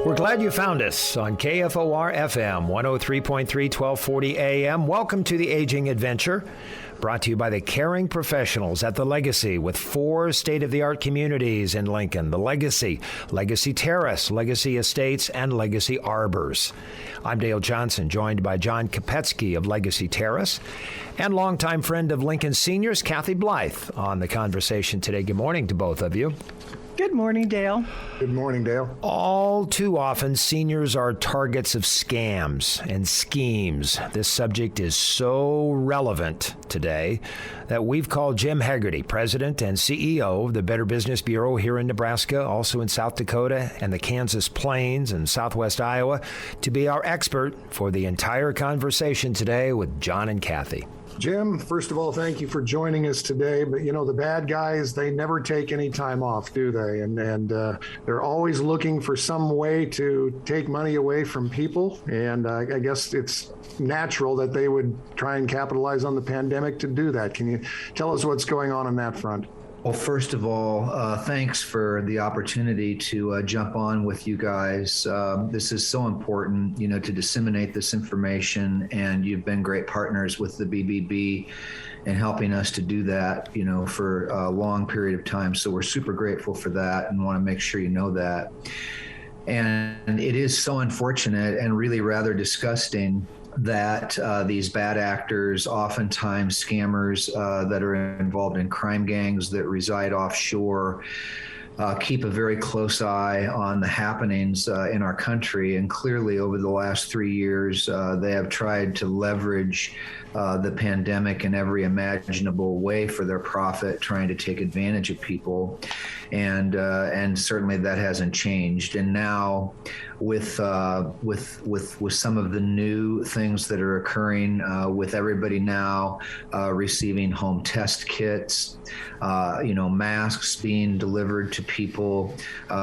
We're glad you found us on KFOR FM 103.3 1240 AM. Welcome to the Aging Adventure, brought to you by the caring professionals at The Legacy with 4 state-of-the-art communities in Lincoln. The Legacy, Legacy Terrace, Legacy Estates, and Legacy Arbors. I'm Dale Johnson, joined by John Kopetsky of Legacy Terrace and longtime friend of Lincoln Seniors, Kathy Blythe, on the conversation today. Good morning to both of you. Good morning, Dale. Good morning, Dale. All too often, seniors are targets of scams and schemes. This subject is so relevant today that we've called Jim Hegarty, President and CEO of the Better Business Bureau here in Nebraska, also in South Dakota and the Kansas Plains and Southwest Iowa, to be our expert for the entire conversation today with John and Kathy. Jim, first of all, thank you for joining us today. But, you know, the bad guys, they never take any time off, do they? And they're always looking for some way to take money away from people. And I guess it's natural that they would try and capitalize on the pandemic to do that. Can you tell us what's going on that front? Well, first of all, thanks for the opportunity to jump on with you guys. This is so important, you know, to disseminate this information, and you've been great partners with the BBB in helping us to do that, you know, for a long period of time. So we're super grateful for that and want to make sure you know that. And it is so unfortunate and really rather disgusting that these bad actors, oftentimes scammers that are involved in crime gangs that reside offshore, keep a very close eye on the happenings in our country. And clearly over the last 3 years, they have tried to leverage the pandemic in every imaginable way for their profit, trying to take advantage of people. And certainly that hasn't changed. And now with some of the new things that are occurring, with everybody now receiving home test kits, masks being delivered to people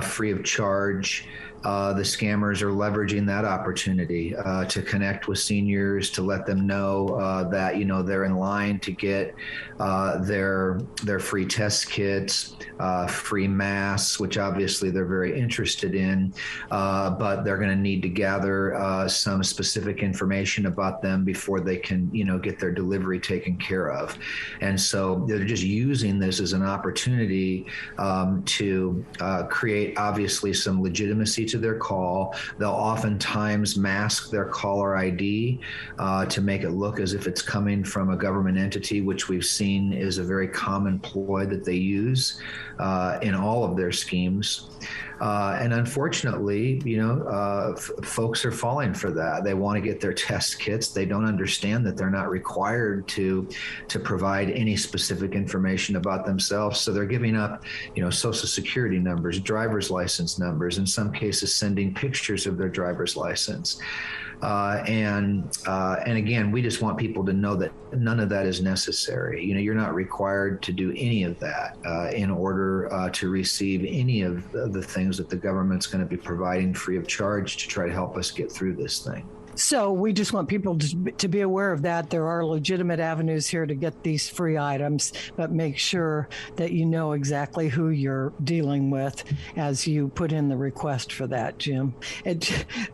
free of charge. The scammers are leveraging that opportunity to connect with seniors, to let them know that, you know, they're in line to get their free test kits, free masks, which obviously they're very interested in, but they're going to need to gather some specific information about them before they can, you know, get their delivery taken care of. And so they're just using this as an opportunity to create obviously some legitimacy to their call. They'll oftentimes mask their caller ID to make it look as if it's coming from a government entity, which we've seen is a very common ploy that they use in all of their schemes. And unfortunately, you know, folks are falling for that. They want to get their test kits. They don't understand that they're not required to provide any specific information about themselves. So they're giving up, you know, social security numbers, driver's license numbers, in some cases sending pictures of their driver's license. And again, we just want people to know that none of that is necessary. You know, you're not required to do any of that in order to receive any of the things that the government's going to be providing free of charge to try to help us get through this thing. So we just want people to be aware of that. There are legitimate avenues here to get these free items, but make sure that you know exactly who you're dealing with as you put in the request for that, Jim.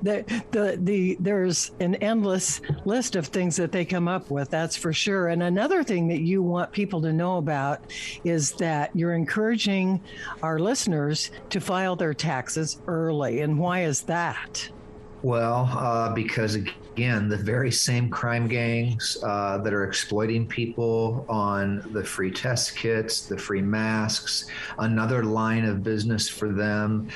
There's an endless list of things that they come up with, that's for sure. And another thing that you want people to know about is that you're encouraging our listeners to file their taxes early. And why is that? Well, because again, the very same crime gangs that are exploiting people on the free test kits, the free masks, another line of business for them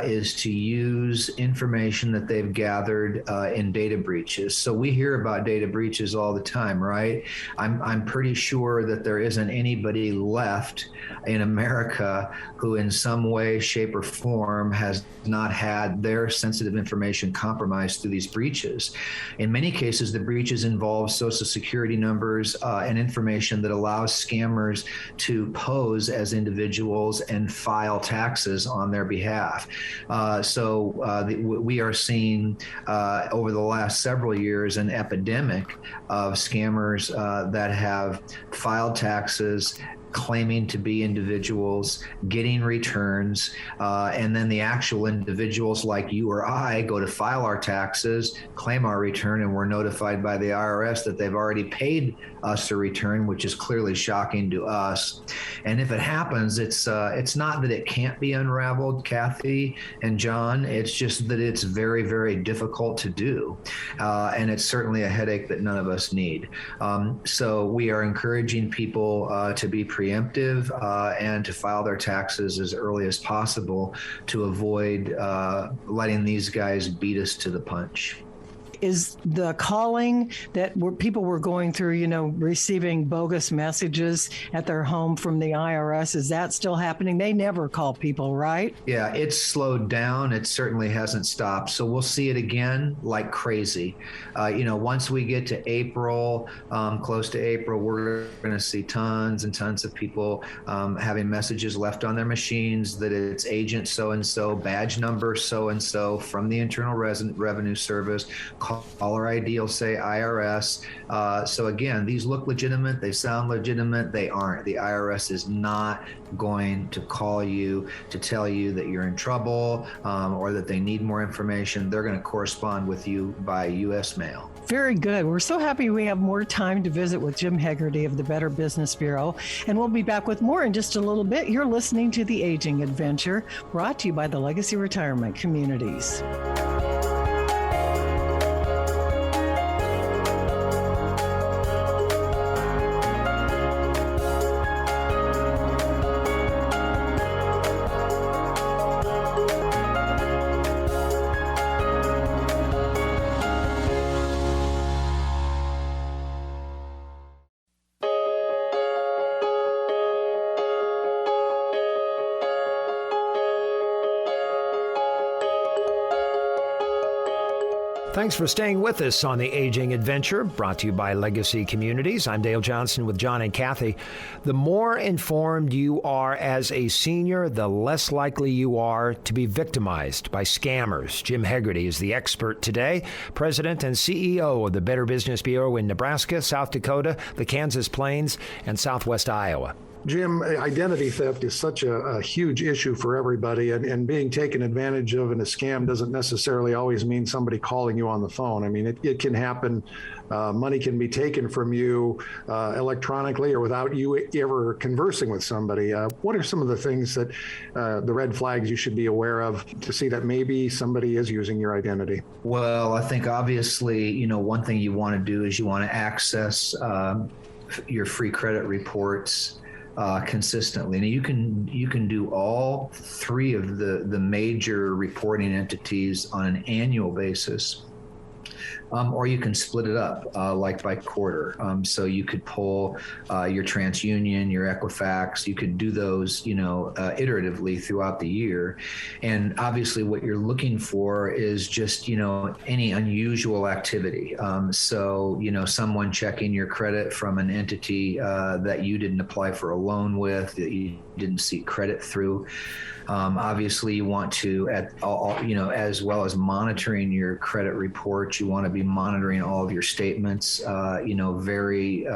is to use information that they've gathered in data breaches. So we hear about data breaches all the time, right? I'm pretty sure that there isn't anybody left in America who in some way, shape, or form has not had their sensitive information compromised through these breaches. In many cases, the breaches involve social security numbers and information that allows scammers to pose as individuals and file taxes on their behalf. We are seeing over the last several years an epidemic of scammers that have filed taxes claiming to be individuals, getting returns, and then the actual individuals like you or I go to file our taxes, claim our return, and we're notified by the IRS that they've already paid us a return, which is clearly shocking to us. And if it happens, it's not that it can't be unraveled, Kathy and John. It's just that it's very, very difficult to do. And it's certainly a headache that none of us need. So we are encouraging people to be preemptive and to file their taxes as early as possible to avoid letting these guys beat us to the punch. Is the calling that people were going through, receiving bogus messages at their home from the IRS, is that still happening? They never call people, right? Yeah, it's slowed down. It certainly hasn't stopped. So we'll see it again like crazy. Once we get to April, close to April, we're going to see tons and tons of people having messages left on their machines that it's agent so-and-so, badge number so-and-so from the Internal Revenue Service. Caller ID will say IRS. So again, these look legitimate. They sound legitimate. They aren't. The IRS is not going to call you to tell you that you're in trouble or that they need more information. They're going to correspond with you by U.S. mail. Very good. We're so happy we have more time to visit with Jim Hegarty of the Better Business Bureau. And we'll be back with more in just a little bit. You're listening to The Aging Adventure, brought to you by the Legacy Retirement Communities. Thanks for staying with us on The Aging Adventure, brought to you by Legacy Communities. I'm Dale Johnson with John and Kathy. The more informed you are as a senior, the less likely you are to be victimized by scammers. Jim Hegarty is the expert today, president and CEO of the Better Business Bureau in Nebraska, South Dakota, the Kansas Plains, and Southwest Iowa. Jim, identity theft is such a huge issue for everybody, and being taken advantage of in a scam doesn't necessarily always mean somebody calling you on the phone. I mean, it can happen. Money can be taken from you electronically or without you ever conversing with somebody. What are some of the things that the red flags you should be aware of to see that maybe somebody is using your identity? Well, I think obviously, one thing you want to do is you want to access your free credit reports consistently. Now you can do all three of the major reporting entities on an annual basis. Or you can split it up like by quarter. So you could pull your TransUnion, your Equifax. You could do those, iteratively throughout the year. And obviously what you're looking for is just, any unusual activity. So, someone checking your credit from an entity that you didn't apply for a loan with, that you didn't seek credit through. Obviously, you want to, as well as monitoring your credit reports, you want to be monitoring all of your statements, very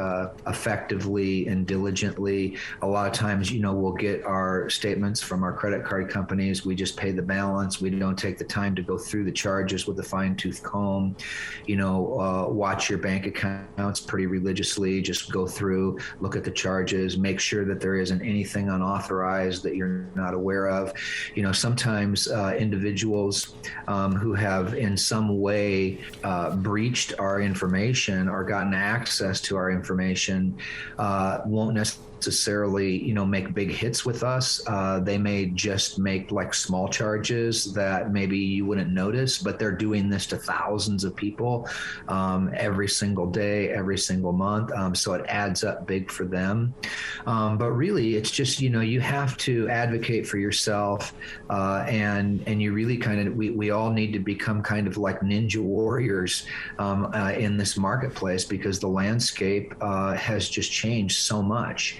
effectively and diligently. A lot of times, we'll get our statements from our credit card companies. We just pay the balance. We don't take the time to go through the charges with a fine-tooth comb. Watch your bank accounts pretty religiously. Just go through, look at the charges, make sure that there isn't anything unauthorized that you're not aware of. Sometimes individuals who have in some way breached our information or gotten access to our information won't necessarily, make big hits with us. They may just make like small charges that maybe you wouldn't notice, but they're doing this to thousands of people every single day, every single month. So it adds up big for them. But really, it's just, you have to advocate for yourself and you really we all need to become kind of like ninja warriors in this marketplace because the landscape has just changed so much.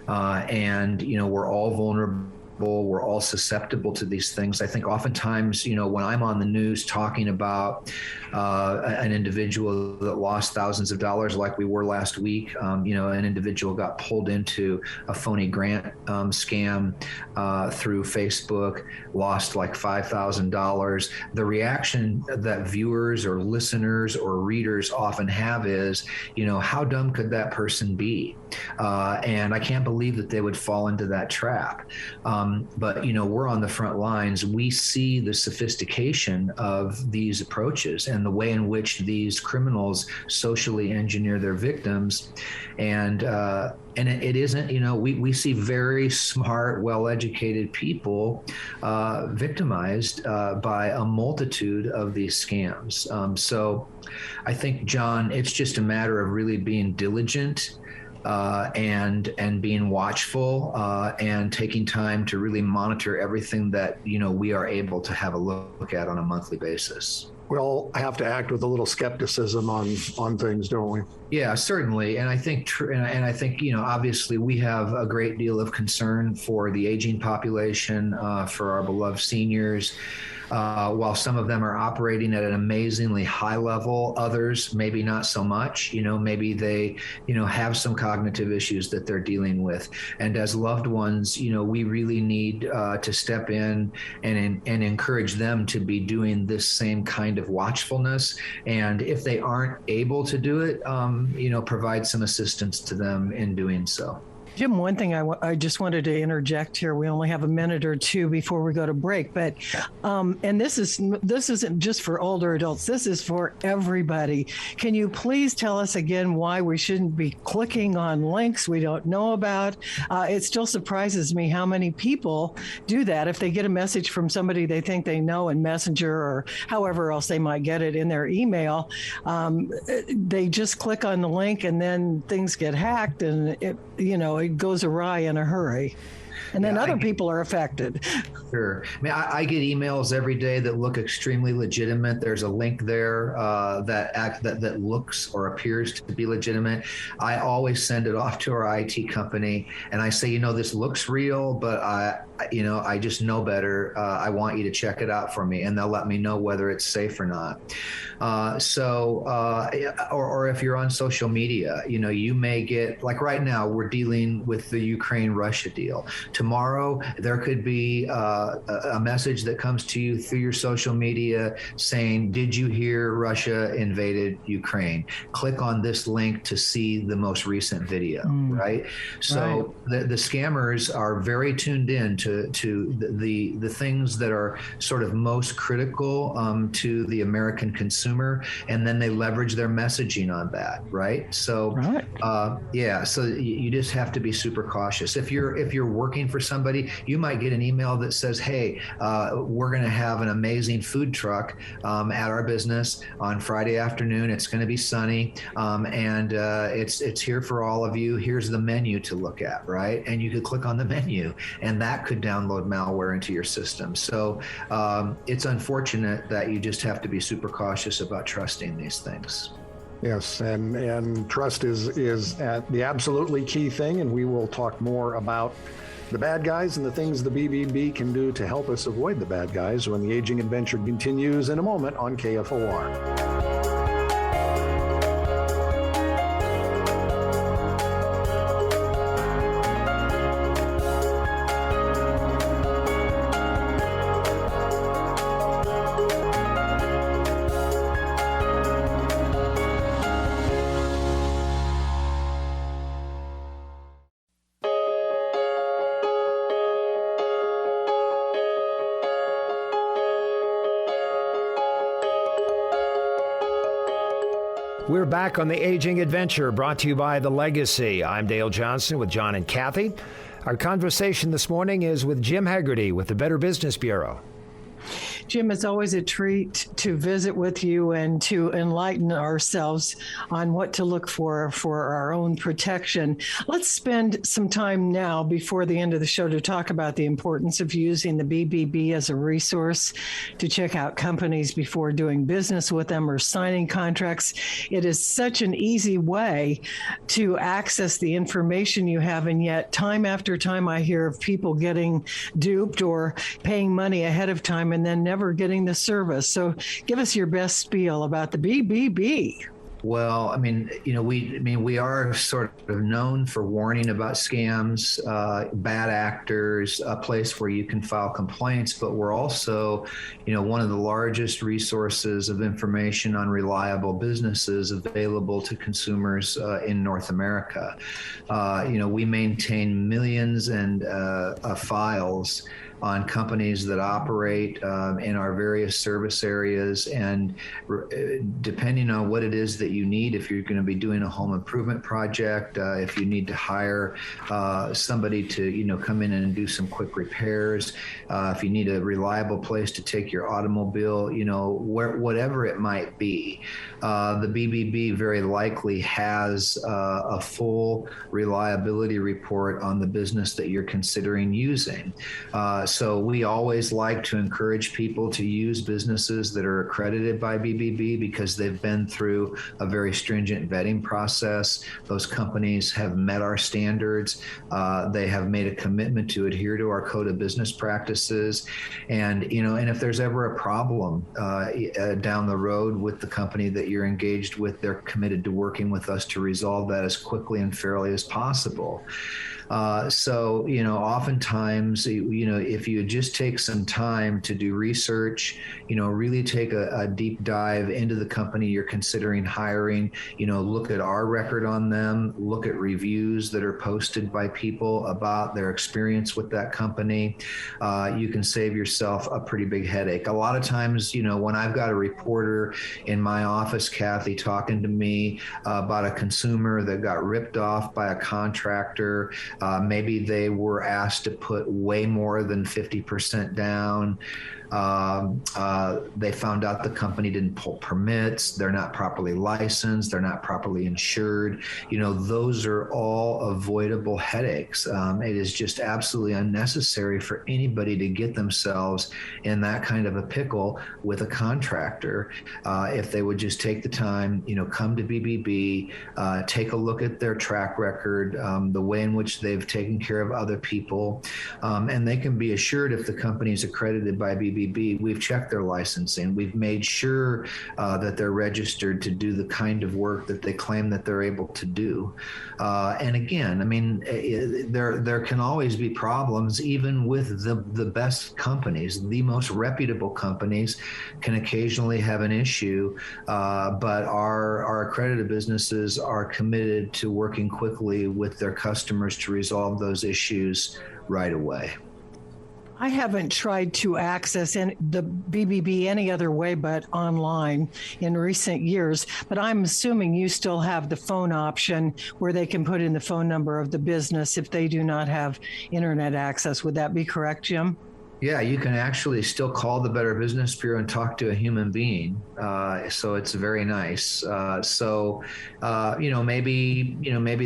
And we're all vulnerable vulnerable. We're all susceptible to these things. I think oftentimes, when I'm on the news talking about an individual that lost thousands of dollars like we were last week, an individual got pulled into a phony grant scam through Facebook, lost like $5,000. The reaction that viewers or listeners or readers often have is, how dumb could that person be? And I can't believe that they would fall into that trap. But we're on the front lines. We see the sophistication of these approaches and the way in which these criminals socially engineer their victims. And it isn't, we see very smart, well-educated people victimized by a multitude of these scams. So I think, John, it's just a matter of really being diligent and being watchful and taking time to really monitor everything that we are able to have a look at on a monthly basis. We all have to act with a little skepticism on things, don't we? Yeah, certainly. And I think, obviously we have a great deal of concern for the aging population, for our beloved seniors. While some of them are operating at an amazingly high level, others maybe not so much. Maybe they, have some cognitive issues that they're dealing with. And as loved ones, we really need to step in and encourage them to be doing this same kind of watchfulness. And if they aren't able to do it, provide some assistance to them in doing so. Jim, one thing I just wanted to interject here. We only have a minute or two before we go to break, but and this isn't just for older adults. This is for everybody. Can you please tell us again why we shouldn't be clicking on links we don't know about? It still surprises me how many people do that. If they get a message from somebody they think they know in Messenger or however else they might get it in their email, they just click on the link and then things get hacked and it goes awry in a hurry. And then other people are affected. Sure. I mean, I get emails every day that look extremely legitimate. There's a link there that looks or appears to be legitimate. I always send it off to our IT company, and I say, this looks real, but I just know better. I want you to check it out for me, and they'll let me know whether it's safe or not. Or if you're on social media, you may get, like right now, we're dealing with the Ukraine-Russia deal. Tomorrow, there could be a message that comes to you through your social media saying, did you hear Russia invaded Ukraine? Click on this link to see the most recent video, right? So right. The scammers are very tuned in to the things that are sort of most critical to the American consumer, and then they leverage their messaging on that, right? So, right. So you just have to be super cautious. If you're working for somebody, you might get an email that says, hey, we're going to have an amazing food truck at our business on Friday afternoon. It's going to be sunny, and it's here for all of you. Here's the menu to look at, right? And you could click on the menu, and that could download malware into your system. So it's unfortunate that you just have to be super cautious about trusting these things. Yes, and trust is the absolutely key thing, and we will talk more about the bad guys and the things the BBB can do to help us avoid the bad guys when the Aging Adventure continues in a moment on KFOR. We're back on the Aging Adventure, brought to you by The Legacy. I'm Dale Johnson with John and Kathy. Our conversation this morning is with Jim Hegarty with the Better Business Bureau. Jim, it's always a treat to visit with you and to enlighten ourselves on what to look for our own protection. Let's spend some time now before the end of the show to talk about the importance of using the BBB as a resource to check out companies before doing business with them or signing contracts. It is such an easy way to access the information you have, and yet time after time I hear of people getting duped or paying money ahead of time and then never getting the service. So give us your best spiel about the BBB. Well, I mean, we are sort of known for warning about scams, bad actors, a place where you can file complaints, but we're also, one of the largest resources of information on reliable businesses available to consumers in North America. We maintain millions of files on companies that operate in our various service areas. And depending on what it is that you need, if you're going to be doing a home improvement project, if you need to hire somebody to, come in and do some quick repairs, if you need a reliable place to take your automobile, whatever it might be, the BBB very likely has a full reliability report on the business that you're considering using. So we always like to encourage people to use businesses that are accredited by BBB because they've been through a very stringent vetting process. Those companies have met our standards. They have made a commitment to adhere to our code of business practices. And, and if there's ever a problem down the road with the company that you're engaged with, they're committed to working with us to resolve that as quickly and fairly as possible. So, oftentimes, if you just take some time to do research, really take a deep dive into the company you're considering hiring, look at our record on them, look at reviews that are posted by people about their experience with that company, you can save yourself a pretty big headache. A lot of times, when I've got a reporter in my office, Kathy, talking to me about a consumer that got ripped off by a contractor, maybe they were asked to put way more than 50% down. They found out the company didn't pull permits. They're not properly licensed. They're not properly insured. Those are all avoidable headaches. It is just absolutely unnecessary for anybody to get themselves in that kind of a pickle with a contractor. If they would just take the time, come to BBB, take a look at their track record, the way in which they've taken care of other people, and they can be assured if the company is accredited by BBB, we've checked their licensing. We've made sure that they're registered to do the kind of work that they claim that they're able to do. And again, there can always be problems, even with the best companies. The most reputable companies can occasionally have an issue, but our accredited businesses are committed to working quickly with their customers to resolve those issues right away. I haven't tried to access the BBB any other way but online in recent years, but I'm assuming you still have the phone option where they can put in the phone number of the business if they do not have internet access. Would that be correct, Jim? Yeah, you can actually still call the Better Business Bureau and talk to a human being. So it's very nice. Maybe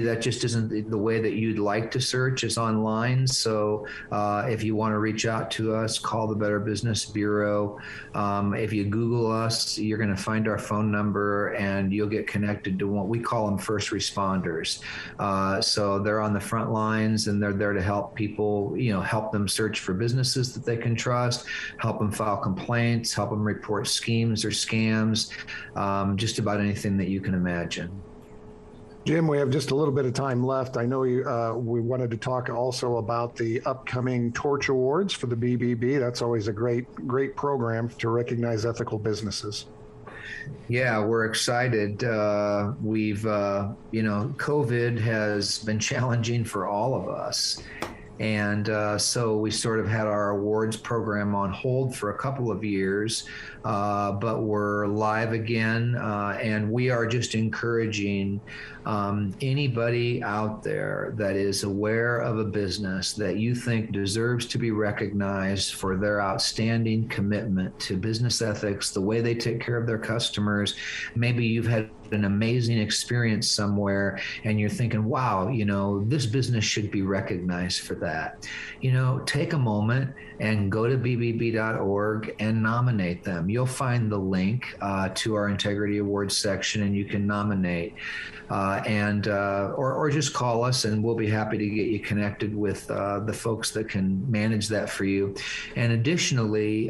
that just isn't the way that you'd like to search is online. So if you want to reach out to us, call the Better Business Bureau. If you Google us, you're going to find our phone number and you'll get connected to what we call them first responders. So they're on the front lines and they're there to help people, help them search for businesses that they can trust, help them file complaints, help them report schemes or scams, just about anything that you can imagine. Jim, we have just a little bit of time left. I know we wanted to talk also about the upcoming Torch Awards for the BBB. That's always a great program to recognize ethical businesses. Yeah, we're excited. COVID has been challenging for all of us. And so we sort of had our awards program on hold for a couple of years, but we're live again. And we are just encouraging anybody out there that is aware of a business that you think deserves to be recognized for their outstanding commitment to business ethics, the way they take care of their customers. Maybe you've had an amazing experience somewhere and you're thinking, wow, this business should be recognized for that. Take a moment and go to bbb.org and nominate them. You'll find the link to our Integrity Awards section, and you can nominate. Or just call us, and we'll be happy to get you connected with the folks that can manage that for you. And additionally,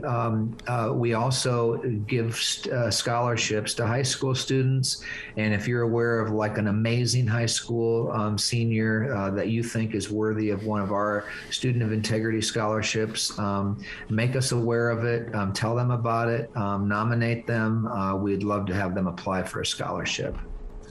we also give scholarships to high school students. And if you're aware of like an amazing high school senior that you think is worthy of one of our Student of Integrity scholarships, make us aware of it, tell them about it, nominate them. We'd love to have them apply for a scholarship.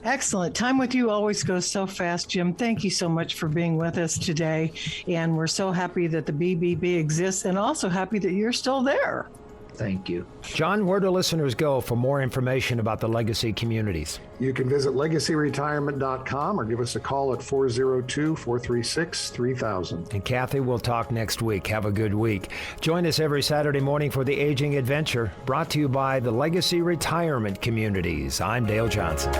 Excellent. Time with you always goes so fast, Jim. Thank you so much for being with us today. And we're so happy that the BBB exists, and also happy that you're still there. Thank you. John, where do listeners go for more information about the legacy communities? You can visit legacyretirement.com or give us a call at 402-436-3000. And Kathy, we'll talk next week. Have a good week. Join us every Saturday morning for the Aging Adventure, brought to you by the Legacy Retirement Communities. I'm Dale Johnson.